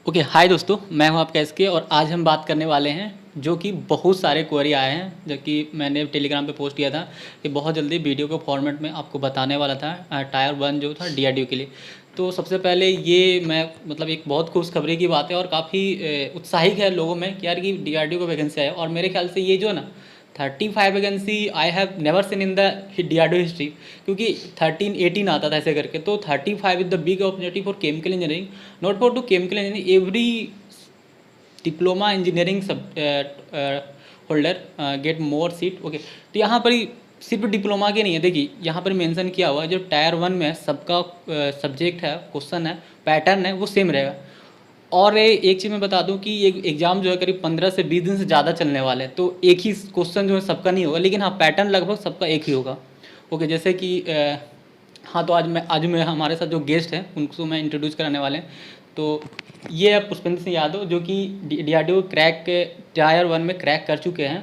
Okay hi दोस्तों, मैं हूं आपका एसके और आज हम बात करने वाले हैं जो कि बहुत सारे क्वेरी आए हैं जो कि मैंने टेलीग्राम पे पोस्ट किया था कि बहुत जल्दी वीडियो के फॉर्मेट में आपको बताने वाला था टायर 1 जो था डीआरडीओ के लिए। तो सबसे पहले ये मैं मतलब एक बहुत खुशखबरी की बात है और काफ़ी उत्साहित है लोगों में कि यार कि डीआरडीओ को वैकेंसी आया। और मेरे ख्याल से ये जो ना 35 vacancy I have never seen in the DRDO history, क्योंकि 13-18 आता था ऐसे करके। तो 35 is the big opportunity for chemical engineering, not for to chemical engineering, every diploma engineering सब holder get more seat. Okay, तो यहाँ पर ही सिर्फ डिप्लोमा के नहीं है, देखिए यहाँ पर मेंशन किया हुआ है जो टायर 1 में सबका सब्जेक्ट है, क्वेश्चन है, पैटर्न है, वो सेम रहेगा। और एक चीज़ मैं बता दूं कि ये एग्ज़ाम जो है करीब 15 से 20 दिन से ज़्यादा चलने वाले हैं, तो एक ही क्वेश्चन जो है सबका नहीं होगा, लेकिन हाँ पैटर्न लगभग सबका एक ही होगा। ओके, जैसे कि हाँ, तो आज मैं हमारे साथ जो गेस्ट हैं उनको मैं इंट्रोड्यूस कराने वाले हैं। तो ये है पुष्पेंद्र सिंह यादव जो कि डीआरडीओ क्रैक के टायर 1 में क्रैक कर चुके हैं।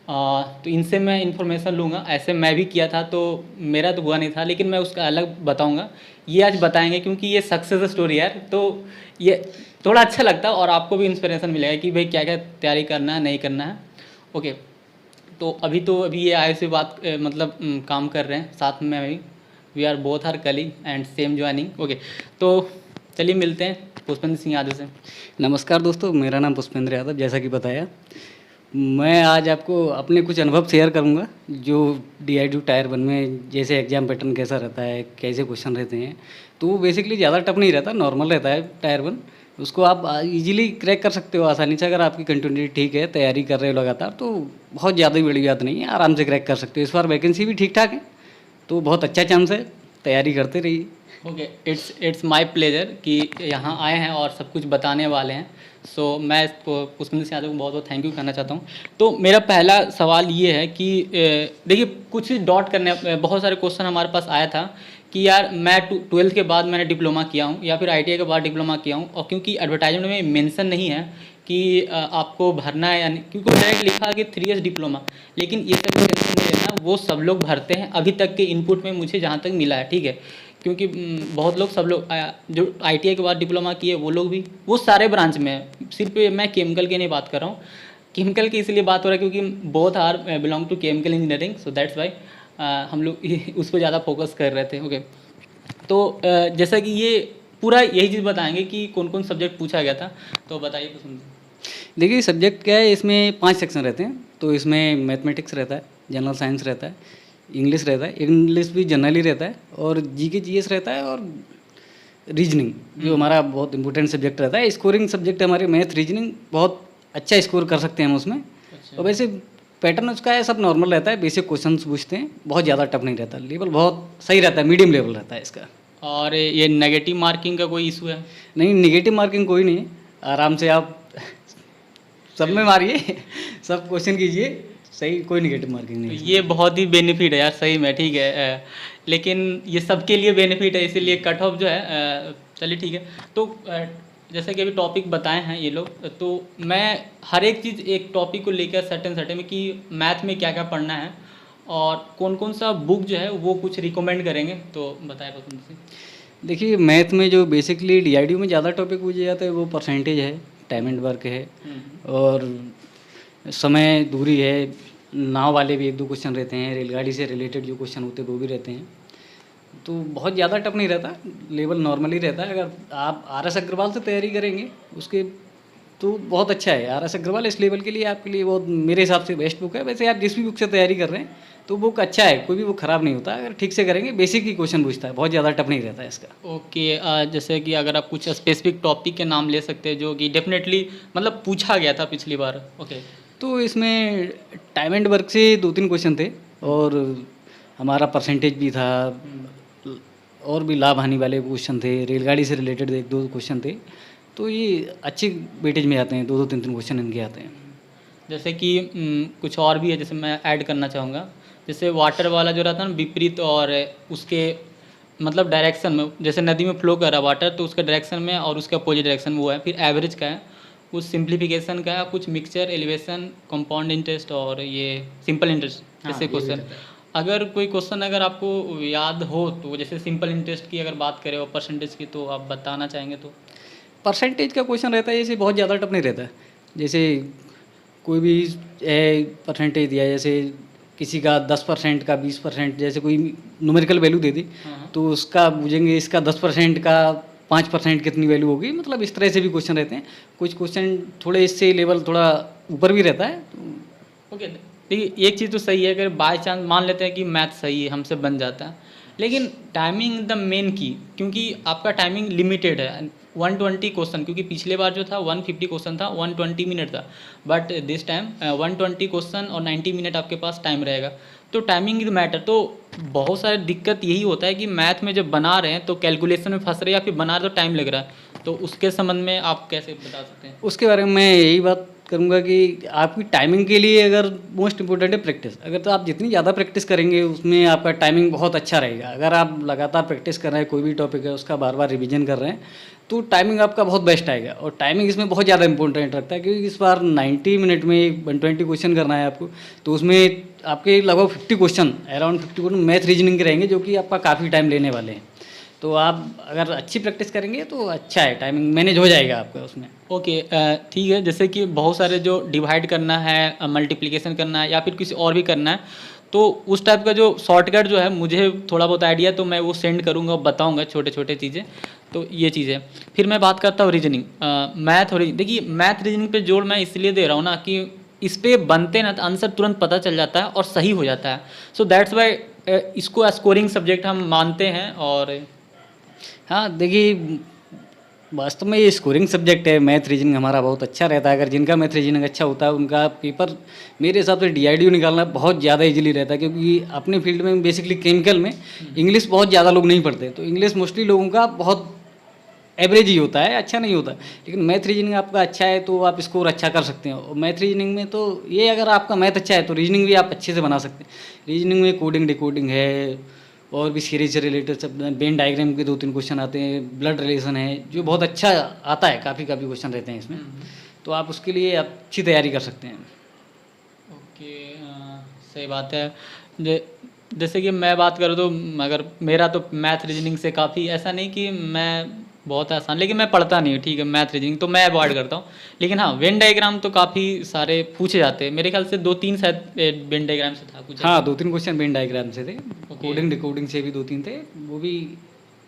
तो इनसे मैं इन्फॉर्मेशन लूँगा। ऐसे मैं भी किया था तो मेरा तो हुआ नहीं था, लेकिन मैं उसका अलग बताऊँगा। ये आज बताएंगे क्योंकि ये सक्सेस स्टोरी है, तो ये थोड़ा अच्छा लगता है और आपको भी इंस्पिरेशन मिलेगा कि भाई क्या क्या तैयारी करना है, नहीं करना है। ओके, तो अभी ये आए से बात मतलब काम कर रहे हैं साथ में अभी। We are both are colleague and same joining. Okay, तो चलिए मिलते हैं पुष्पेंद्र सिंह यादव से। नमस्कार दोस्तों, मेरा नाम पुष्पेंद्र यादव, जैसा कि बताया। मैं आज आपको अपने कुछ अनुभव शेयर करूंगा जो डीआईडीयू टायर 1 में जैसे एग्जाम पैटर्न कैसा रहता है, कैसे क्वेश्चन रहते हैं। तो वो बेसिकली ज़्यादा टफ नहीं रहता, नॉर्मल रहता है टायर 1। उसको आप इजीली क्रैक कर सकते हो आसानी से, अगर आपकी कंटिन्यूटी ठीक है, तैयारी कर रहे हो लगातार, तो बहुत ज़्यादा बड़ी बात नहीं है, आराम से क्रैक कर सकते हो। इस बार वैकेंसी भी ठीक ठाक है, तो बहुत अच्छा चांस है, तैयारी करते रहिए। ओके, इट्स माय प्लेजर कि यहाँ आए हैं और सब कुछ बताने वाले हैं। सो मैं इसको पुष्पेंद्र सिंह यादव को बहुत बहुत थैंक यू कहना चाहता हूँ। तो मेरा पहला सवाल ये है कि देखिए कुछ डॉट करने बहुत सारे क्वेश्चन हमारे पास आया था कि यार मैं 12th के बाद मैंने डिप्लोमा किया हूँ या फिर आईटीआई के बाद डिप्लोमा किया हूँ, और क्योंकि एडवर्टाइजमेंट में मेंशन नहीं है कि आपको भरना है, यानी क्योंकि डायरेक्ट लिखा है कि 3 years डिप्लोमा, लेकिन ये सब टेंशन नहीं लेना, वो सब लोग भरते हैं अभी तक के इनपुट में मुझे जहाँ तक मिला है, ठीक है। क्योंकि बहुत लोग, सब लोग जो आईटीआई के बाद डिप्लोमा किए वो लोग भी, वो सारे ब्रांच में है, सिर्फ मैं केमिकल की नहीं बात कर रहा हूँ। केमिकल की इसलिए बात हो रहा है क्योंकि both are belong to chemical engineering, so that's why हम लोग उस पर ज़्यादा फोकस कर रहे थे। ओके, तो जैसा कि ये पूरा यही चीज़ बताएंगे कि कौन कौन सब्जेक्ट पूछा गया था, तो बताइए पसंद। देखिए सब्जेक्ट क्या है, इसमें 5 सेक्शन रहते हैं। तो इसमें मैथमेटिक्स रहता है, जनरल साइंस रहता है, इंग्लिश रहता है, इंग्लिश भी जनरली रहता है, और जीके जीएस रहता है, और रीजनिंग जो हमारा बहुत इंपॉर्टेंट सब्जेक्ट रहता है। स्कोरिंग सब्जेक्ट है हमारे मैथ रीजनिंग, बहुत अच्छा स्कोर कर सकते हैं हम उसमें। अच्छा। और वैसे पैटर्न उसका है, सब नॉर्मल रहता है, बेसिक क्वेश्चंस पूछते हैं, बहुत ज़्यादा टफ नहीं रहता, लेवल बहुत सही रहता है, मीडियम लेवल रहता है इसका। और ये नेगेटिव मार्किंग का कोई इशू है? नहीं, निगेटिव मार्किंग कोई नहीं है, आराम से आप सब में मारिए, सब क्वेश्चन कीजिए, सही, कोई निगेटिव मार्किंग नहीं है। ये बहुत ही बेनिफिट है यार, सही में, ठीक है। लेकिन ये सबके लिए बेनिफिट है, इसीलिए कट ऑफ जो है चलिए ठीक है। तो जैसे कि अभी टॉपिक बताए हैं ये लोग, तो मैं हर एक चीज़ एक टॉपिक को लेकर सर्टेन में कि मैथ में क्या क्या पढ़ना है और कौन कौन सा बुक जो है वो कुछ रिकमेंड करेंगे, तो बताए पसंद से। देखिए मैथ में जो बेसिकली डीआईडीयू में ज़्यादा टॉपिक पूछे जाते हैं वो परसेंटेज है, टाइम एंड वर्क है, और समय दूरी है, नाव वाले भी 1-2 क्वेश्चन रहते हैं, रेलगाड़ी से रिलेटेड जो क्वेश्चन होते हैं वो भी रहते हैं। तो बहुत ज़्यादा टफ नहीं रहता, लेवल नॉर्मली रहता है। अगर आप आर.एस. अग्रवाल से तैयारी करेंगे उसके, तो बहुत अच्छा है। आर.एस. अग्रवाल इस लेवल के लिए आपके लिए बहुत, मेरे हिसाब से बेस्ट बुक है। वैसे आप जिस भी बुक से तैयारी कर रहे हैं तो बुक अच्छा है, कोई भी बुक ख़राब नहीं होता, अगर ठीक से करेंगे। बेसिक ही क्वेश्चन पूछता है, बहुत ज़्यादा टफ नहीं रहता है इसका। ओके, जैसे कि अगर आप कुछ स्पेसिफिक टॉपिक के नाम ले सकते हैं जो कि डेफिनेटली मतलब पूछा गया था पिछली बार। ओके, तो इसमें टाइम एंड वर्क से 2-3 क्वेश्चन थे, और हमारा परसेंटेज भी था, और भी लाभ हानि वाले क्वेश्चन थे, रेलगाड़ी से रिलेटेड 1-2 क्वेश्चन थे। तो ये अच्छे वेटेज में आते हैं, 2-2 3-3 क्वेश्चन इनके आते हैं। जैसे कि कुछ और भी है, जैसे मैं ऐड करना चाहूँगा, जैसे वाटर वाला जो रहता है ना विपरीत, और उसके मतलब डायरेक्शन में, जैसे नदी में फ्लो कर रहा वाटर तो उसके डायरेक्शन में और उसके अपोजिट डायरेक्शन वो है। फिर एवरेज का है, कुछ सिंप्लीफिकेशन का है, कुछ मिक्सचर, एलिवेशन, कंपाउंड इंटरेस्ट और ये सिंपल इंटरेस्ट जैसे क्वेश्चन। अगर कोई क्वेश्चन अगर आपको याद हो तो, जैसे सिंपल इंटरेस्ट की अगर बात करें और परसेंटेज की, तो आप बताना चाहेंगे तो। परसेंटेज का क्वेश्चन रहता है, जैसे बहुत ज़्यादा टफ नहीं रहता है। जैसे कोई भी परसेंटेज दिया, जैसे किसी का 10% का 20%, जैसे कोई न्यूमेरिकल वैल्यू दे दी तो उसका पूछेंगे इसका 10% का 5% कितनी वैल्यू होगी, मतलब इस तरह से भी क्वेश्चन रहते हैं। कुछ क्वेश्चन थोड़े इससे लेवल थोड़ा ऊपर भी रहता है। ओके, देखिए एक चीज़ तो सही है, अगर बाय चांस मान लेते हैं कि मैथ सही है, हमसे बन जाता है, लेकिन टाइमिंग द मेन की, क्योंकि आपका टाइमिंग लिमिटेड है 120 क्वेश्चन, क्योंकि पिछले बार जो था 150 क्वेश्चन था, 120 मिनट था, बट दिस टाइम 120 क्वेश्चन और 90 मिनट आपके पास टाइम रहेगा। तो टाइमिंग इज मैटर। तो बहुत सारी दिक्कत यही होता है कि मैथ में जब बना रहे हैं तो कैलकुलेशन में फंस रहे हैं या फिर बना रहे तो टाइम लग रहा है, तो उसके संबंध में आप कैसे बता सकते हैं? उसके बारे में मैं यही बात करूँगा कि आपकी टाइमिंग के लिए अगर मोस्ट इम्पोर्टेंट है प्रैक्टिस। अगर तो आप जितनी ज़्यादा प्रैक्टिस करेंगे उसमें आपका टाइमिंग बहुत अच्छा रहेगा। अगर आप लगातार प्रैक्टिस कर रहे हैं, कोई भी टॉपिक है उसका बार बार रिवीजन कर रहे हैं, तो टाइमिंग आपका बहुत बेस्ट आएगा। और टाइमिंग इसमें बहुत ज़्यादा इंपॉर्टेंट रखता है, क्योंकि इस बार 90 मिनट में 120 क्वेश्चन करना है आपको, तो उसमें आपके लगभग 50 question, around 50 question math reasoning के रहेंगे, जो कि आपका काफ़ी टाइम लेने वाले हैं। तो आप अगर अच्छी प्रैक्टिस करेंगे तो अच्छा है, टाइमिंग मैनेज हो जाएगा आपका उसमें। ओके, ठीक है। जैसे कि बहुत सारे जो डिवाइड करना है, मल्टीप्लिकेशन करना है या फिर किसी और भी करना है, तो उस टाइप का जो शॉर्टकट जो है मुझे थोड़ा बहुत आइडिया, तो मैं वो सेंड करूँगा और बताऊँगा छोटे छोटे चीज़ें। तो ये चीज़ है। फिर मैं बात करता हूँ रीजनिंग, मैथ और देखिए मैथ रीजनिंग पे जोर मैं इसलिए दे रहा हूँ ना कि इस पे बनते ना तो आंसर तुरंत पता चल जाता है और सही हो जाता है। सो दैट्स वाई इसको स्कोरिंग सब्जेक्ट हम मानते हैं। और हाँ, देखिए वास्तव में ये स्कोरिंग सब्जेक्ट है। मैथ रीजनिंग हमारा बहुत अच्छा रहता है। अगर जिनका मैथ रीजनिंग अच्छा होता है उनका पेपर मेरे हिसाब से डीआईडीओ निकालना बहुत ज़्यादा इजीली रहता है, क्योंकि अपने फील्ड में बेसिकली केमिकल में इंग्लिश बहुत ज़्यादा लोग नहीं पढ़ते, तो इंग्लिश मोस्टली लोगों का बहुत एवरेज ही होता है, अच्छा नहीं होता। लेकिन मैथ रीजनिंग आपका अच्छा है तो आप स्कोर अच्छा कर सकते हैं। और मैथ रीजनिंग में तो ये, अगर आपका मैथ अच्छा है तो रीजनिंग भी आप अच्छे से बना सकते हैं। रीजनिंग में कोडिंग डिकोडिंग है और भी सीरीज से रिलेटेड सब, वेन डायग्राम के 2-3 क्वेश्चन आते हैं, ब्लड रिलेशन है जो बहुत अच्छा आता है, काफ़ी क्वेश्चन रहते हैं इसमें। तो आप उसके लिए अच्छी तैयारी कर सकते हैं। ओके, सही बात है। जैसे कि मैं बात करूँ तो अगर मेरा तो मैथ रीजनिंग से काफ़ी ऐसा नहीं कि मैं बहुत आसान, लेकिन मैं पढ़ता नहीं हूँ, ठीक है, मैथ रीजनिंग तो मैं अवॉइड करता हूँ। लेकिन हाँ, वेन डायग्राम तो काफ़ी सारे पूछे जाते हैं, मेरे ख्याल से 2-3 शायद वेन डायग्राम से था कुछ। हाँ, 2-3 क्वेश्चन वेन डायग्राम से थे। Okay. कोडिंग डिकोडिंग से भी 2-3 थे, वो भी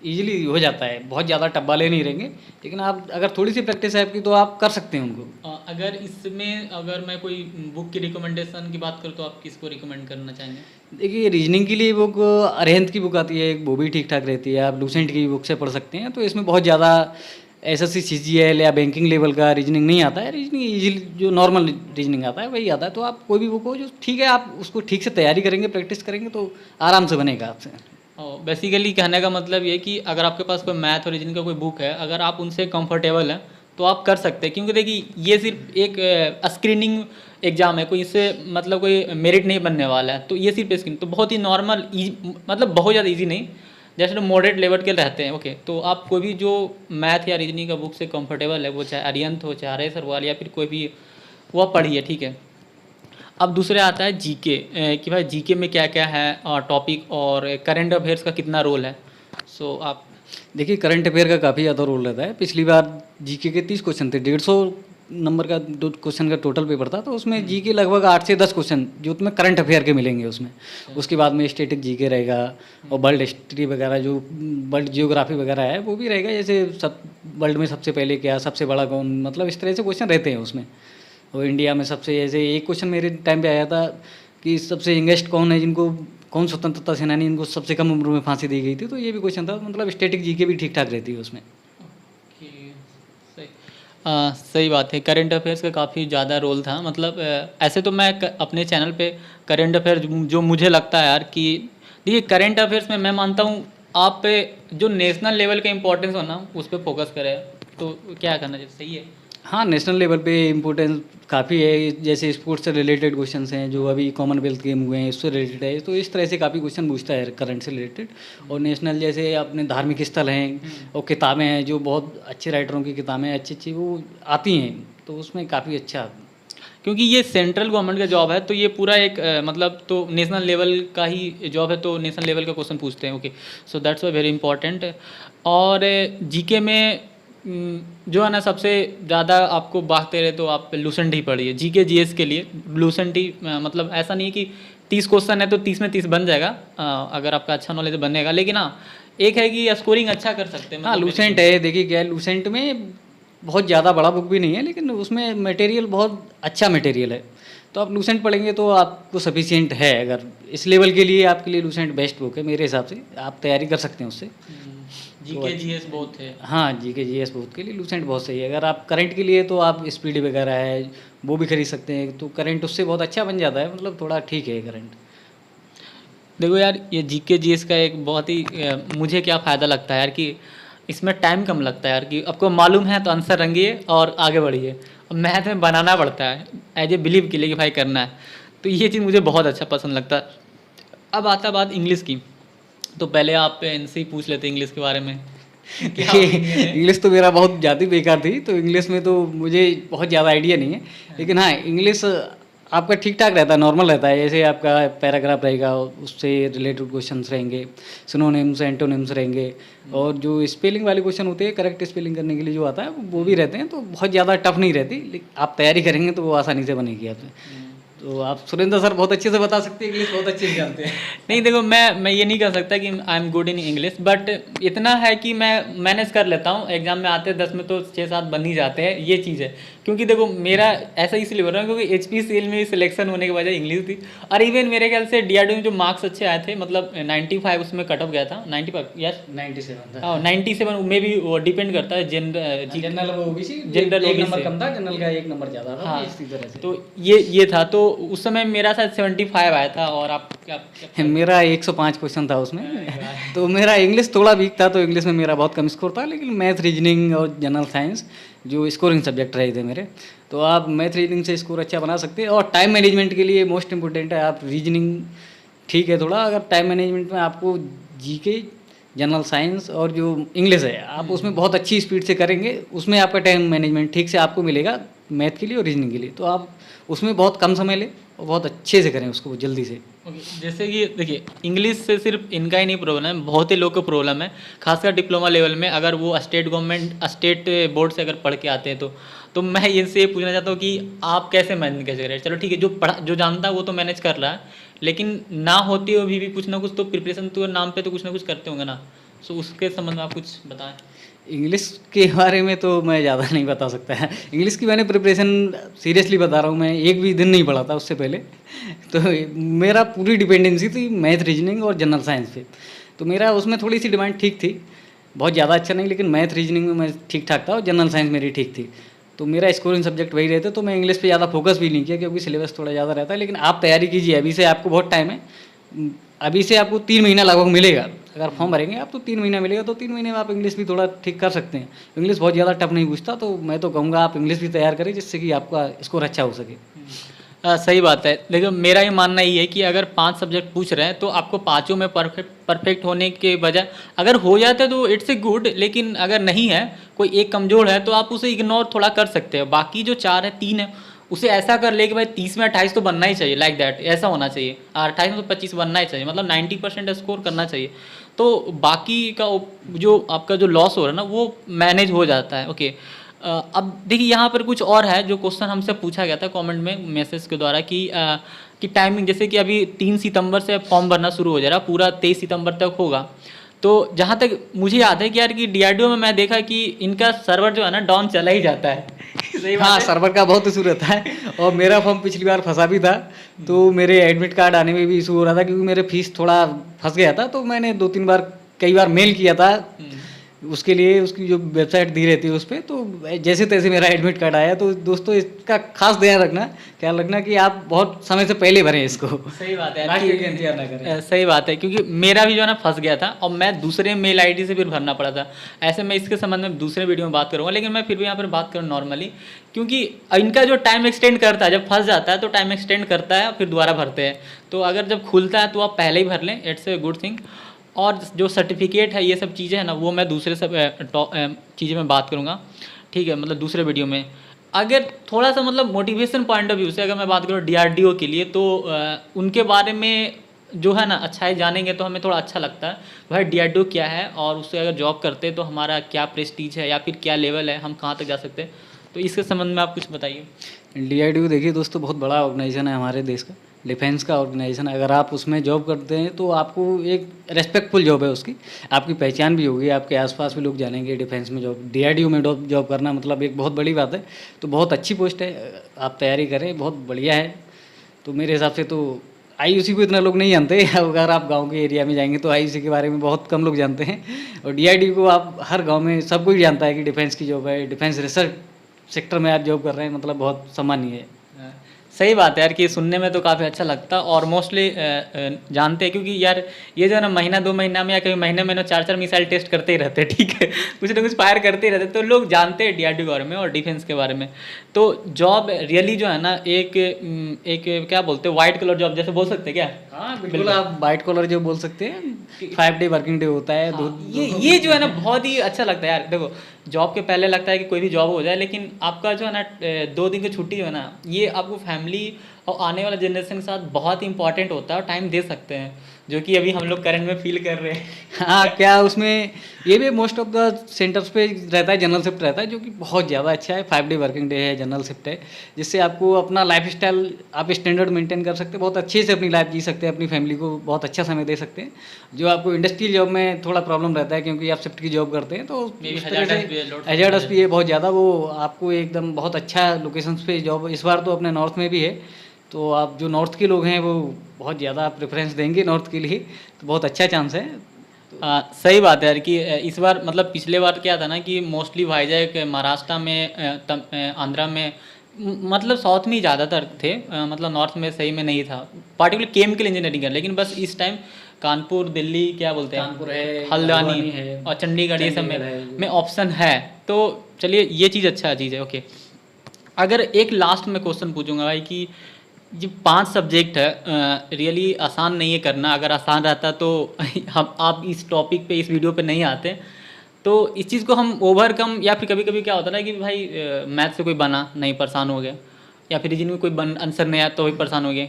इजीली हो जाता है, बहुत ज़्यादा टप्पा ले नहीं रहेंगे। लेकिन आप अगर थोड़ी सी प्रैक्टिस है आपकी तो आप कर सकते हैं उनको। अगर इसमें अगर मैं कोई बुक की रिकमेंडेशन की बात करूँ तो आप किसको रिकमेंड करना चाहेंगे? देखिए रीजनिंग के लिए बुक अरिहंत की बुक आती है, वो भी ठीक ठाक रहती है। आप लूसेंट की बुक से पढ़ सकते हैं। तो इसमें बहुत ज़्यादा एसएससी सीजीएल या बैंकिंग लेवल का रीजनिंग नहीं आता है। रीजनिंग इजीली जो नॉर्मल रीजनिंग आता है वही आता है। तो आप कोई भी बुक हो जो ठीक है, आप उसको ठीक से तैयारी करेंगे, प्रैक्टिस करेंगे तो आराम से बनेगा आपसे। और बेसिकली कहने का मतलब ये कि अगर आपके पास कोई मैथ और रीजनिंग का कोई बुक है, अगर आप उनसे कंफर्टेबल हैं तो आप कर सकते हैं। क्योंकि देखिए ये सिर्फ एक स्क्रीनिंग एग्जाम है, कोई इससे मतलब कोई मेरिट नहीं बनने वाला है। तो ये सिर्फ स्क्रीन तो बहुत ही नॉर्मल, मतलब बहुत ज़्यादा ईजी नहीं, जैसे मॉडरेट लेवल के रहते हैं। ओके, तो आप कोई भी जो मैथ या रीजनिंग का बुक से कंफर्टेबल है, वो चाहे अरिहंत हो, चाहे आर्य सरवाल या फिर कोई भी, वो आप पढ़िए, ठीक है। अब दूसरे आता है जीके, कि भाई जीके में क्या क्या है टॉपिक और करंट अफेयर्स का कितना रोल है। सो आप देखिए करंट अफेयर का काफ़ी ज़्यादा रोल रहता है। पिछली बार जीके के 30 क्वेश्चन थे, 150 नंबर का क्वेश्चन का टोटल पेपर था। तो उसमें जीके लगभग 8 से 10 क्वेश्चन जो तुम्हें करंट अफेयर के मिलेंगे उसमें। उसके बाद में स्टैटिक जीके रहेगा और वर्ल्ड हिस्ट्री वगैरह, जो वर्ल्ड जियोग्राफी वगैरह है वो भी रहेगा। जैसे सब वर्ल्ड में सबसे पहले क्या, सबसे बड़ा कौन, मतलब इस तरह से क्वेश्चन रहते हैं उसमें। और इंडिया में सबसे, जैसे एक क्वेश्चन मेरे टाइम पे आया था कि सबसे यंगेस्ट कौन है, जिनको कौन स्वतंत्रता सेनानी इनको सबसे कम उम्र में फांसी दी गई थी। तो ये भी क्वेश्चन था। मतलब स्टैटिक जीके भी ठीक ठाक रहती है उसमें। सही बात है। करंट अफेयर्स का काफ़ी ज़्यादा रोल था। मतलब ऐसे तो मैं अपने चैनल पे करंट अफेयर जो मुझे लगता है यार कि देखिए करंट अफेयर्स में मैं मानता हूँ आप पे जो नेशनल लेवल का इम्पोर्टेंस हो ना उस पर फोकस करें तो क्या करना चाहिए, सही है। हाँ, नेशनल लेवल पे इम्पोर्टेंस काफ़ी है। जैसे स्पोर्ट्स से रिलेटेड क्वेश्चंस हैं, जो अभी कॉमनवेल्थ गेम हुए हैं उससे रिलेटेड है। तो इस तरह से काफ़ी क्वेश्चन पूछता है करंट से रिलेटेड। और नेशनल जैसे अपने धार्मिक स्थल हैं और किताबें हैं, जो बहुत अच्छे राइटरों की किताबें अच्छी अच्छी वो आती हैं, तो उसमें काफ़ी अच्छा। क्योंकि ये सेंट्रल गवर्नमेंट का जॉब है तो ये पूरा एक मतलब तो नेशनल लेवल का ही जॉब है, तो नेशनल लेवल का क्वेश्चन पूछते हैं। Okay, so that's very important. और जीके में जो है ना सबसे ज़्यादा आपको भागते रहे तो आप लूसेंट ही पढ़िए जीके जीएस के लिए। लूसेंट ही मतलब ऐसा नहीं है कि 30 क्वेश्चन है तो 30 में 30 बन जाएगा, अगर आपका अच्छा नॉलेज बनेगा। लेकिन हाँ एक है कि स्कोरिंग अच्छा कर सकते हैं। हाँ मतलब लूसेंट है, देखिए क्या है, लूसेंट में बहुत ज़्यादा बड़ा बुक भी नहीं है, लेकिन उसमें मटेरियल बहुत अच्छा मटेरियल है। तो आप लूसेंट पढ़ेंगे तो आपको सफिशिएंट है। अगर इस लेवल के लिए आपके लिए लूसेंट बेस्ट बुक है मेरे हिसाब से, आप तैयारी कर सकते हैं उससे। जीके जीएस बहुत है। हाँ जीके जीएस बहुत के लिए लूसेंट बहुत सही है। अगर आप करंट के लिए तो आप स्पीडी वगैरह है वो भी खरीद सकते हैं, तो करंट उससे बहुत अच्छा बन जाता है, मतलब थोड़ा ठीक है करंट। देखो यार ये जीके जीएस का एक बहुत ही मुझे क्या फ़ायदा लगता है यार कि इसमें टाइम कम लगता है यार, कि आपको मालूम है तो आंसर रंगिए और आगे बढ़िए। अब मैथ में बनाना पड़ता है एज ए बिलीव के लिए कि भाई करना है, तो ये चीज़ मुझे बहुत अच्छा पसंद लगता है। अब आता बात इंग्लिश की, तो पहले आप इनसे ही पूछ लेते इंग्लिश के बारे में। क्या opinion है? इंग्लिश तो मेरा बहुत ज़्यादा ही बेकार थी, तो इंग्लिश में तो मुझे बहुत ज़्यादा आइडिया नहीं है। लेकिन हाँ इंग्लिश आपका ठीक ठाक रहता है, नॉर्मल रहता है। जैसे आपका पैराग्राफ रहेगा उससे रिलेटेड क्वेश्चंस रहेंगे, सिनोनिम्स एंटोनिम्स रहेंगे, और जो स्पेलिंग वाले क्वेश्चन होते हैं करेक्ट स्पेलिंग करने के लिए जो आता है वो भी रहते हैं। तो बहुत ज़्यादा टफ नहीं रहती, लेकिन आप तैयारी करेंगे तो वो आसानी से बनेगी आपसे। तो आप सुरेंद्र सर बहुत अच्छे से बता सकते हैं, इंग्लिश बहुत अच्छे से जानते हैं। नहीं देखो मैं ये नहीं कह सकता कि I am good in English, but इतना है कि मैं मैनेज कर लेता हूँ। एग्जाम में आते 10 में तो 6-7 बन ही जाते हैं, ये चीज़ है। क्योंकि देखो मेरा ऐसा इसलिए बोल रहा हूँ क्योंकि HPCL में सिलेक्शन होने के वजह इंग्लिश थी। और इवन मेरे ख्याल से DRDO में जो मार्क्स अच्छे आए थे, मतलब 95 उसमें कट ऑफ गया था। 95 यस 97 था। हाँ 97 में भी वो डिपेंड करता है जनरल वो ओबीसी, जनरल एक OBC नंबर कम था, जनरल का 1 नंबर ज़्यादा था। हाँ इसी तरह से तो ये था। तो उस समय मेरा शायद 75 आया था। और आप क्या मेरा 105 क्वेश्चन था उसमें। तो मेरा इंग्लिश थोड़ा वीक था, तो इंग्लिश में मेरा बहुत कम स्कोर था। लेकिन मैथ रीजनिंग और जनरल साइंस जो स्कोरिंग सब्जेक्ट रहे थे मेरे, तो आप मैथ रीजनिंग से स्कोर अच्छा बना सकते हैं। और टाइम मैनेजमेंट के लिए मोस्ट इंपॉर्टेंट है, आप रीजनिंग ठीक है थोड़ा, अगर टाइम मैनेजमेंट में आपको जीके जनरल साइंस और जो इंग्लिश है आप उसमें बहुत अच्छी स्पीड से करेंगे, उसमें आपका टाइम मैनेजमेंट ठीक से आपको मिलेगा मैथ के लिए और रीजनिंग के लिए। तो आप उसमें बहुत कम समय लें और बहुत अच्छे से करें उसको जल्दी से। जैसे कि देखिए इंग्लिश से सिर्फ इनका ही नहीं प्रॉब्लम है, बहुत ही लोग को प्रॉब्लम है। खासकर डिप्लोमा लेवल में अगर वो स्टेट बोर्ड से अगर पढ़ के आते हैं तो मैं इनसे ये पूछना चाहता हूँ कि आप कैसे मैनेज कैसे करें। चलो ठीक है, जो जानता है वो तो मैनेज कर रहा है, लेकिन ना होती हो भी कुछ ना कुछ तो प्रिपरेशन तो नाम पे तो कुछ ना कुछ करते होंगे ना। सो उसके संबंध में आप कुछ बताएं। इंग्लिश के बारे में तो मैं ज़्यादा नहीं बता सकता है। इंग्लिश की मैंने प्रिपरेशन सीरियसली बता रहा हूँ, मैं एक भी दिन नहीं पढ़ा था उससे पहले। तो मेरा पूरी डिपेंडेंसी थी मैथ रीजनिंग और जनरल साइंस पे। तो मेरा उसमें थोड़ी सी डिमांड ठीक थी, बहुत ज़्यादा अच्छा नहीं, लेकिन मैथ रीजनिंग में मैं ठीक ठाक था और जनरल साइंस मेरी ठीक थी। तो मेरा स्कोरिंग सब्जेक्ट वही रहते, तो मैं इंग्लिश पे ज़्यादा फोकस भी नहीं किया क्योंकि सिलेबस थोड़ा ज़्यादा रहता है। लेकिन आप तैयारी कीजिए, अभी से आपको बहुत टाइम है। अभी से आपको 3 महीना लगभग मिलेगा, अगर फॉर्म भरेंगे आप तो 3 महीना मिलेगा। तो 3 महीने में आप इंग्लिश भी थोड़ा ठीक कर सकते हैं। इंग्लिश बहुत ज़्यादा टफ नहीं पूछता, तो मैं तो कहूँगा आप इंग्लिश भी तैयार करें जिससे कि आपका स्कोर अच्छा हो सके। सही बात है। लेकिन मेरा ये मानना ये है कि अगर 5 सब्जेक्ट पूछ रहे हैं तो आपको पाँचों में परफेक्ट होने के बजाय अगर हो जाता है तो इट्स ए गुड। लेकिन अगर नहीं है, कोई एक कमज़ोर है, तो आप उसे इग्नोर थोड़ा कर सकते हैं। बाकी जो 4 है 3 है उसे ऐसा कर ले कि भाई 30 में 28 तो बनना ही चाहिए, लाइक दैट ऐसा होना चाहिए। 28 में तो 25 बनना ही चाहिए, मतलब 90% स्कोर करना चाहिए। तो बाकी का जो आपका जो लॉस हो रहा है ना वो मैनेज हो जाता है। ओके अब देखिए यहाँ पर कुछ और है जो क्वेश्चन हमसे पूछा गया था कमेंट में मैसेज के द्वारा कि टाइमिंग, जैसे कि अभी 3 सितंबर से फॉर्म भरना शुरू हो जा रहा, पूरा 23 सितंबर तक होगा। तो जहाँ तक मुझे याद है कि यार कि DRDO में मैं देखा कि इनका सर्वर जो है ना डाउन चला ही जाता है। सही बात हाँ है? सर्वर का बहुत इशू रहता है, और मेरा फॉर्म पिछली बार फंसा भी था। तो मेरे एडमिट कार्ड आने में भी इशू हो रहा था क्योंकि मेरे फीस थोड़ा फंस गया था। तो मैंने 2-3 बार कई बार मेल किया था उसके लिए, उसकी जो वेबसाइट दी रहती है उस पर। तो जैसे तैसे मेरा एडमिट कार्ड आया। तो दोस्तों इसका खास ध्यान रखना, ख्याल रखना कि आप बहुत समय से पहले भरें इसको। सही बात है ना कि इंतजार ना करें। सही बात है, क्योंकि मेरा भी जो है ना फंस गया था और मैं दूसरे मेल आईडी से फिर भरना पड़ा था। ऐसे मैं इसके संबंध में दूसरे वीडियो में बात करूँगा, लेकिन मैं फिर भी यहाँ पर बात करूँ नॉर्मली, क्योंकि इनका जो टाइम एक्सटेंड करता है, जब फंस जाता है तो टाइम एक्सटेंड करता है फिर दोबारा भरते हैं। तो अगर जब खुलता है तो आप पहले ही भर लें, इट्स ए गुड थिंग। और जो सर्टिफिकेट है ये सब चीज़ें हैं ना वो मैं दूसरे सब चीज़ें में बात करूँगा, ठीक है, मतलब दूसरे वीडियो में। अगर थोड़ा सा मतलब मोटिवेशन पॉइंट ऑफ व्यू से अगर मैं बात करूँ DRDO के लिए, तो उनके बारे में जो है ना अच्छाई जानेंगे तो हमें थोड़ा अच्छा लगता है भाई डीआरडीओ क्या है और उससे अगर जॉब करते हैं तो हमारा क्या प्रेस्टीज है या फिर क्या लेवल है, हम कहाँ तक जा सकते हैं। तो इसके संबंध में आप कुछ बताइए। डीआरडीओ देखिए दोस्तों, बहुत बड़ा ऑर्गेनाइजेशन है हमारे देश का, डिफेंस का ऑर्गेनाइजेशन है। अगर आप उसमें जॉब करते हैं तो आपको एक रेस्पेक्टफुल जॉब है उसकी, आपकी पहचान भी होगी, आपके आसपास भी लोग जानेंगे डिफेंस में जॉब, डीआरडीओ में जॉब करना मतलब एक बहुत बड़ी बात है। तो बहुत अच्छी पोस्ट है, आप तैयारी करें, बहुत बढ़िया है। तो मेरे हिसाब से तो आईयूसी को इतना लोग नहीं जानते अगर आप गांव के एरिया में जाएंगे तो आईयूसी के बारे में बहुत कम लोग जानते हैं, और डीआरडीओ को आप हर गांव में सब कोई जानता है कि डिफेंस की जॉब है, डिफेंस रिसर्च सेक्टर में आप जॉब कर रहे हैं, मतलब बहुत सम्मानीय है। हाँ, सही बात है यार कि सुनने में तो काफ़ी अच्छा लगता और मोस्टली जानते हैं, क्योंकि यार ये जो है ना महीना 2 महीना में या कभी महीने में 4-4 मिसाइल टेस्ट करते ही रहते हैं, ठीक है कुछ ना कुछ फायर करते ही रहते हैं, तो लोग जानते हैं डीआरडीओ के बारे में और डिफेंस के बारे में। तो जॉब रियली जो है ना एक क्या बोलते हैं वाइट कलर जॉब जैसे बोल सकते हैं क्या? हाँ बिल्कुल, आप वाइट कॉलर जो बोल सकते हैं, 5 डे वर्किंग डे होता है। हाँ, ये जो है ना बहुत ही अच्छा लगता है यार। देखो जॉब के पहले लगता है कि कोई भी जॉब हो जाए, लेकिन आपका जो है ना 2 दिन की छुट्टी जो है ना, ये आपको फैमिली और आने वाले जनरेशन के साथ बहुत ही इंपॉर्टेंट होता है और टाइम दे सकते हैं, जो कि अभी हम लोग करंट में फील कर रहे हैं। हाँ, क्या उसमें ये भी मोस्ट ऑफ द सेंटर्स पे रहता है, जनरल शिफ्ट रहता है, जो कि बहुत ज़्यादा अच्छा है। 5 डे वर्किंग डे है, जनरल शिफ्ट है, जिससे आपको अपना लाइफ स्टाइल आप स्टैंडर्ड मेंटेन कर सकते हैं, बहुत अच्छे से अपनी लाइफ जी सकते हैं, अपनी फैमिली को बहुत अच्छा समय दे सकते हैं। जो आपको इंडस्ट्रियल जॉब में थोड़ा प्रॉब्लम रहता है, क्योंकि आप शिफ्ट की जॉब करते हैं, तो उस तरह से हैजार्डस भी है बहुत ज़्यादा। वो आपको एकदम बहुत अच्छा लोकेशंस पे जॉब इस बार तो अपने नॉर्थ में भी है, तो आप जो नॉर्थ के लोग हैं वो बहुत ज़्यादा प्रेफरेंस देंगे नॉर्थ के लिए, तो बहुत अच्छा चांस है। सही बात है यार कि इस बार मतलब पिछले बार क्या था ना कि मोस्टली वाइजैक महाराष्ट्र में आंध्रा में मतलब साउथ में ही ज़्यादातर थे, मतलब नॉर्थ में सही में नहीं था पार्टिकुलर केमिकल इंजीनियरिंग का। लेकिन बस इस टाइम कानपुर दिल्ली क्या बोलते हैं कानपुर है, हल्द्वानी है और चंडीगढ़ ये सब चंडीगढ़ है। में ऑप्शन है। तो चलिए ये चीज़ अच्छा चीज़ है। ओके, अगर एक लास्ट में क्वेश्चन पूछूंगा भाई कि ये 5 सब्जेक्ट है, रियली आसान नहीं है करना। अगर आसान रहता तो हम आप इस टॉपिक पे इस वीडियो पे नहीं आते। तो इस चीज़ को हम ओवरकम, या फिर कभी कभी क्या होता है ना कि भाई मैथ से कोई बना नहीं परेशान हो गया, या फिर रीजनिंग में कोई आंसर नहीं आया तो भी परेशान हो गए।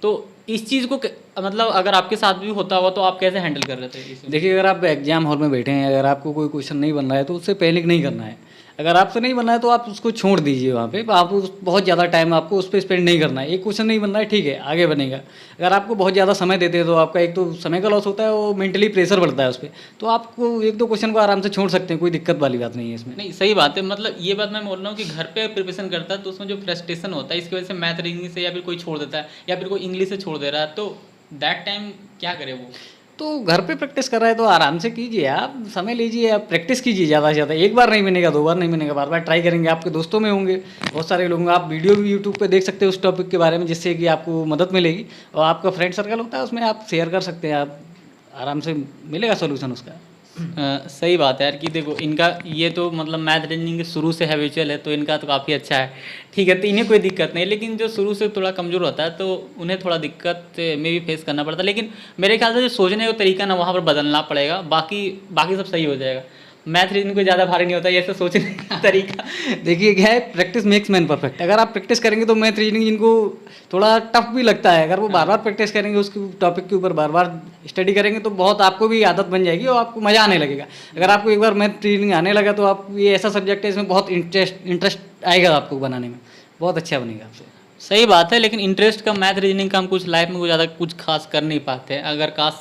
तो इस चीज़ को मतलब अगर आपके साथ भी होता होगा तो आप कैसे हैंडल कर रहे थे इसे? देखिए, अगर आप एग्जाम हॉल में बैठे हैं, अगर आपको कोई क्वेश्चन नहीं बन रहा है तो उससे पैनिक नहीं करना है। अगर आपसे नहीं बन रहा है तो आप उसको छोड़ दीजिए वहाँ पे, आप बहुत ज़्यादा टाइम आपको उस पर स्पेंड नहीं करना है। एक क्वेश्चन नहीं बन रहा है, ठीक है, आगे बनेगा। अगर आपको बहुत ज़्यादा समय देते हैं तो आपका एक तो समय का लॉस होता है, वो मेंटली प्रेशर बढ़ता है उस पर। तो आपको 1-2 क्वेश्चन को आराम से छोड़ सकते हैं, कोई दिक्कत वाली बात नहीं है इसमें। नहीं सही बात है, मतलब ये बात मैं बोल रहा हूँ कि घर पे प्रिपरेशन करता है तो उसमें जो फ्रस्ट्रेशन होता है इसकी वजह से मैथ रीजनिंग से या फिर कोई छोड़ देता है या फिर कोई इंग्लिश से छोड़ दे रहा है, तो दैट टाइम क्या करे वो? तो घर पे प्रैक्टिस कर रहा है तो आराम से कीजिए, आप समय लीजिए, आप प्रैक्टिस कीजिए ज़्यादा से ज़्यादा। एक बार नहीं बनेगा, 2 बार नहीं बनेगा, बार बार ट्राई करेंगे। आपके दोस्तों में होंगे बहुत सारे लोग, आप वीडियो भी यूट्यूब पे देख सकते हैं उस टॉपिक के बारे में, जिससे कि आपको मदद मिलेगी। और आपका फ्रेंड सर्कल होता है, उसमें आप शेयर कर सकते हैं, आप आराम से मिलेगा सोल्यूशन उसका। सही बात है यार कि देखो इनका ये तो मतलब मैथ रीजनिंग शुरू से हैबिचुअल है तो इनका तो काफ़ी अच्छा है, ठीक है, तो इन्हें कोई दिक्कत नहीं। लेकिन जो शुरू से थोड़ा कमज़ोर होता है तो उन्हें थोड़ा दिक्कत में भी फेस करना पड़ता है। लेकिन मेरे ख्याल से जो सोचने का तरीका ना वहाँ पर बदलना पड़ेगा, बाकी बाकी सब सही हो जाएगा। मैथ रीजनिंग कोई ज़्यादा भारी नहीं होता ये सब सोचने का तरीका। देखिए क्या है, प्रैक्टिस मेक्स मैन परफेक्ट। अगर आप प्रैक्टिस करेंगे तो मैथ रीजनिंग जिनको थोड़ा टफ भी लगता है, अगर वो बार बार प्रैक्टिस करेंगे, उसके टॉपिक के ऊपर बार बार स्टडी करेंगे तो बहुत आपको भी आदत बन जाएगी और आपको मज़ा आने लगेगा। अगर आपको एक बार मैथ रीजनिंग आने लगा तो आप ये ऐसा सब्जेक्ट है, इसमें बहुत इंटरेस्ट आएगा आपको बनाने में, बहुत अच्छा बनेगा आपसे। सही बात है, लेकिन इंटरेस्ट का मैथ रीजनिंग का हम कुछ लाइफ में कुछ ज़्यादा कुछ खास कर नहीं पाते हैं। अगर काश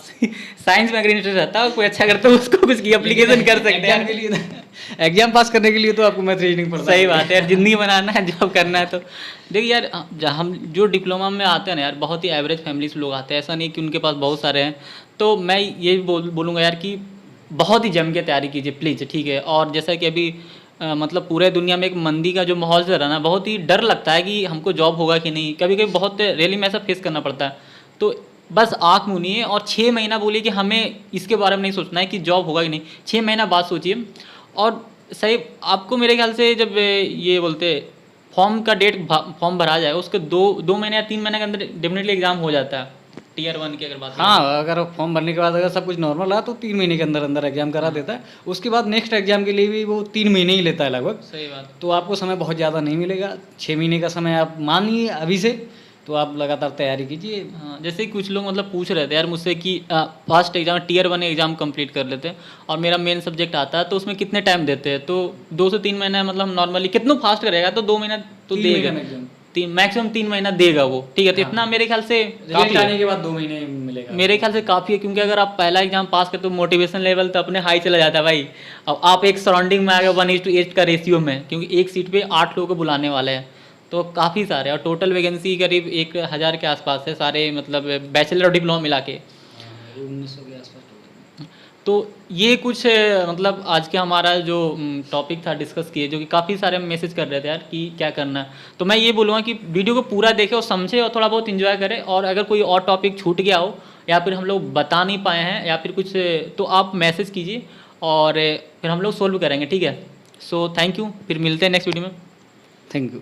साइंस में अगर इंटरेस्ट रहता है कोई अच्छा करता है उसको कुछ की एप्लीकेशन कर सकते हैं के लिए, एग्जाम पास करने के लिए तो आपको मैथ रीजनिंग पड़ता है। सही बात है यार, जिंदगी बनाना है, जॉब करना है। तो देखिए यार, हम जो डिप्लोमा में आते हैं ना यार, बहुत ही एवरेज फैमिली से लोग आते हैं, ऐसा नहीं कि उनके पास बहुत सारे हैं। तो मैं ये बोलूँगा यार कि बहुत ही जम के तैयारी कीजिए प्लीज़, ठीक है। और जैसा कि अभी मतलब पूरे दुनिया में एक मंदी का जो माहौल चल रहा है ना, बहुत ही डर लगता है कि हमको जॉब होगा कि नहीं। कभी कभी बहुत रियली में ऐसा फेस करना पड़ता है। तो बस आँख मूनिए और 6 महीना बोलिए कि हमें इसके बारे में नहीं सोचना है कि जॉब होगा कि नहीं। 6 महीना बाद सोचिए। और सही आपको मेरे ख्याल से जब ये बोलते फॉर्म का फॉर्म भरा जाए उसके 2 महीने या 3 महीने के अंदर डेफिनेटली एग्जाम हो जाता है Tier 1 की अगर बात करें। हाँ, अगर फॉर्म भरने के बाद अगर सब कुछ नॉर्मल रहा तो 3 महीने के अंदर अंदर एग्जाम करा देता है। उसके बाद नेक्स्ट एग्जाम के लिए भी वो 3 महीने ही लेता है लगभग। सही बात। तो आपको समय बहुत ज़्यादा नहीं मिलेगा, 6 महीने का समय आप मानिए अभी से, तो आप लगातार तैयारी कीजिए। हाँ, जैसे कि कुछ लोग मतलब पूछ रहे थे यार मुझसे कि first exam tier 1 exam complete कर लेते हैं और मेरा मेन सब्जेक्ट आता है तो उसमें कितने टाइम देते हैं, तो 2 से 3 महीना मतलब नॉर्मली कितना फास्ट करेगा तो 2 महीना तो 3 देगा, महीने में exam। 3 मैक्सिमम 3 महीना देगा वो, ठीक है। तो हाँ। इतना मेरे ख्याल से रिजल्ट काफ़ी है, आने के बाद 2 महीने मिलेगा। मेरे ख्याल से काफ़ी है, क्योंकि अगर आप पहला एग्जाम पास करते तो मोटिवेशन लेवल तो अपने हाई चला जाता है भाई। अब आप एक सराउंडिंग में आ गए 1:8 का रेशियो में, क्योंकि एक सीट पे 8 लोगों को बुलाने वाले हैं, तो काफ़ी सारे, और टोटल वैकेंसी करीब 1000 के आसपास है सारे, मतलब बैचलर और डिप्लोमा मिला के। 1900 के आसपास total। तो ये कुछ मतलब आज के हमारा जो टॉपिक था डिस्कस किए, जो कि काफ़ी सारे मैसेज कर रहे थे यार कि क्या करना है। तो मैं ये बोलूँगा कि वीडियो को पूरा देखें और समझे और थोड़ा बहुत इन्जॉय करें, और अगर कोई और टॉपिक छूट गया हो या फिर हम लोग बता नहीं पाए हैं या फिर कुछ, तो आप मैसेज कीजिए और फिर हम लोग सोल्व करेंगे, ठीक है। सो थैंक यू, फिर मिलते हैं नेक्स्ट वीडियो में। Thank you.